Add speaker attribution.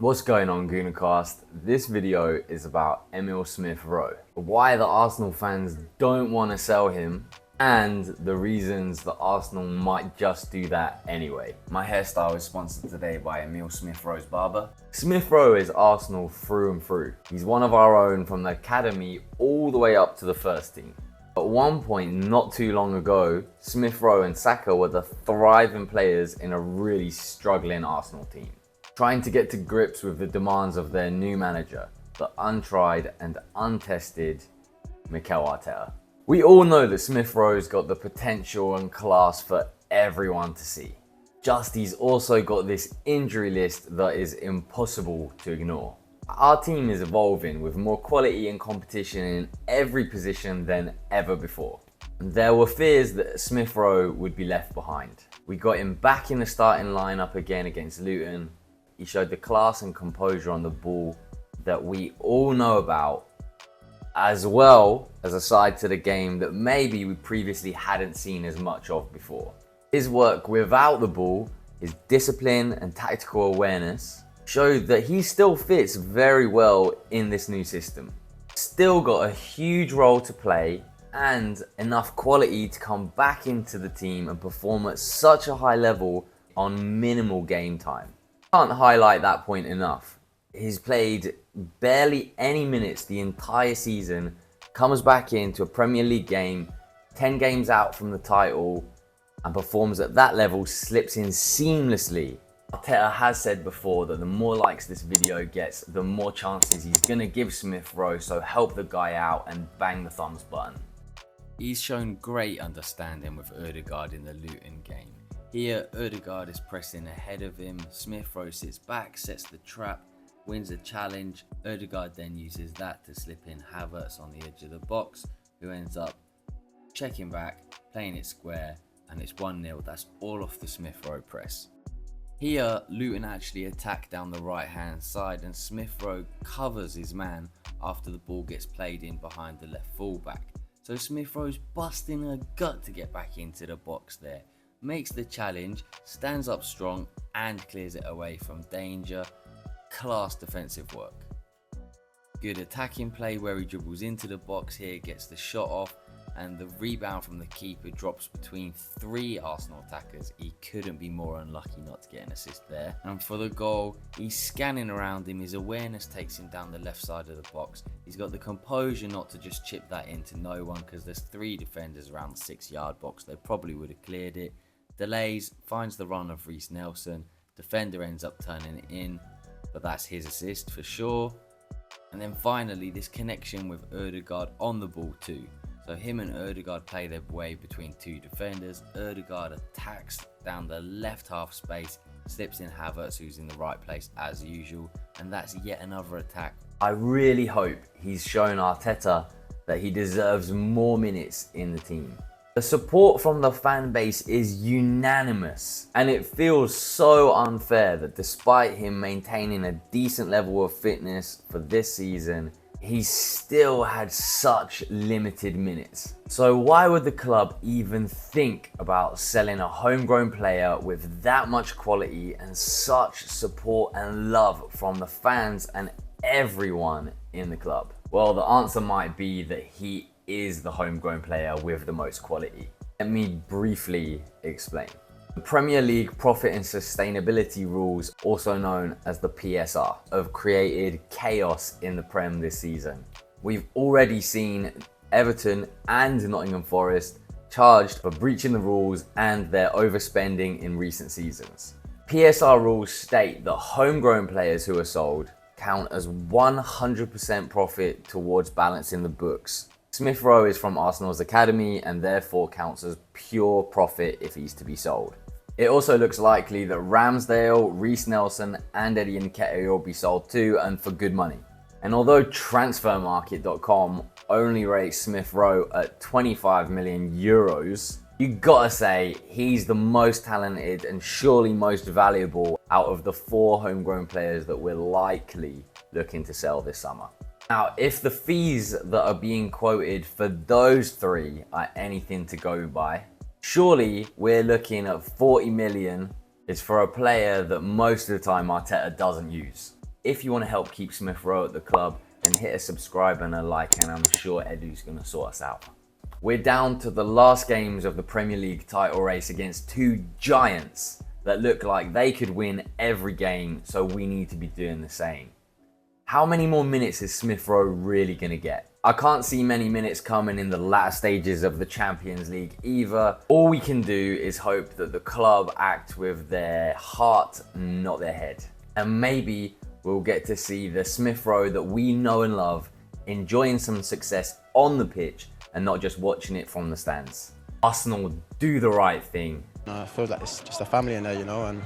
Speaker 1: What's going on, GoonerCast? This video is about Emile Smith Rowe, why the Arsenal fans don't want to sell him, and the reasons that Arsenal might just do that anyway. My hairstyle is sponsored today by Emile Smith Rowe's barber. Smith Rowe is Arsenal through and through. He's one of our own from the academy all the way up to the first team. At one point not too long ago, Smith Rowe and Saka were the thriving players in a really struggling Arsenal team, trying to get to grips with the demands of their new manager, the untried and untested Mikel Arteta. We all know that Smith Rowe's got the potential and class for everyone to see. Just he's also got this injury list that is impossible to ignore. Our team is evolving with more quality and competition in every position than ever before. There were fears that Smith Rowe would be left behind. We got him back in the starting lineup again against Luton. He showed the class and composure on the ball that we all know about, as well as a side to the game that maybe we previously hadn't seen as much of before. His work without the ball, his discipline and tactical awareness showed that he still fits very well in this new system. Still got a huge role to play and enough quality to come back into the team and perform at such a high level on minimal game time. Can't highlight that point enough. He's played barely any minutes the entire season, comes back into a Premier League game, 10 games out from the title, and performs at that level, slips in seamlessly. Arteta has said before that the more likes this video gets, the more chances he's going to give Smith Rowe, so help the guy out and bang the thumbs button.
Speaker 2: He's shown great understanding with Odegaard in the Luton game. Here, Odegaard is pressing ahead of him, Smith Rowe sits back, sets the trap, wins the challenge. Odegaard then uses that to slip in Havertz on the edge of the box, who ends up checking back, playing it square, and it's 1-0. That's all off the Smith Rowe press. Here, Luton actually attack down the right hand side and Smith Rowe covers his man after the ball gets played in behind the left fullback. So Smith Rowe's busting her gut to get back into the box there. Makes the challenge, stands up strong and clears it away from danger. Class defensive work. Good attacking play where he dribbles into the box here, gets the shot off, and the rebound from the keeper drops between 3 Arsenal attackers. He couldn't be more unlucky not to get an assist there. And for the goal, he's scanning around him, his awareness takes him down the left side of the box. He's got the composure not to just chip that into no one because there's 3 defenders around the 6-yard box. They probably would have cleared it. Delays, finds the run of Reece Nelson. Defender ends up turning it in, but that's his assist for sure. And then finally, this connection with Odegaard on the ball too. So him and Odegaard play their way between 2 defenders. Odegaard attacks down the left half space, slips in Havertz, who's in the right place as usual, and that's yet another attack.
Speaker 1: I really hope he's shown Arteta that he deserves more minutes in the team. The support from the fan base is unanimous, and it feels so unfair that despite him maintaining a decent level of fitness for this season, he still had such limited minutes. So why would the club even think about selling a homegrown player with that much quality and such support and love from the fans and everyone in the club? Well, the answer might be that he is the homegrown player with the most quality. Let me briefly explain. The Premier League Profit and Sustainability Rules, also known as the PSR, have created chaos in the Prem this season. We've already seen Everton and Nottingham Forest charged for breaching the rules and their overspending in recent seasons. PSR rules state that homegrown players who are sold count as 100% profit towards balancing the books. Smith Rowe is from Arsenal's academy and therefore counts as pure profit if he's to be sold. It also looks likely that Ramsdale, Reece Nelson and Eddie Nketiah will be sold too, and for good money. And although transfermarket.com only rates Smith Rowe at 25 million euros, you gotta say he's the most talented and surely most valuable out of the 4 homegrown players that we're likely looking to sell this summer. Now, if the fees that are being quoted for those 3 are anything to go by, surely we're looking at 40 million is for a player that most of the time Arteta doesn't use. if you want to help keep Smith Rowe at the club, then hit a subscribe and a like, and I'm sure Edu's going to sort us out. We're down to the last games of the Premier League title race against two giants that look like they could win every game, so we need to be doing the same. How many more minutes is Smith Rowe really going to get? I can't see many minutes coming in the latter stages of the Champions League either. All we can do is hope that the club act with their heart, not their head. And maybe we'll get to see the Smith Rowe that we know and love enjoying some success on the pitch and not just watching it from the stands. Arsenal, do the right thing.
Speaker 3: I feel like it's just a family in there, and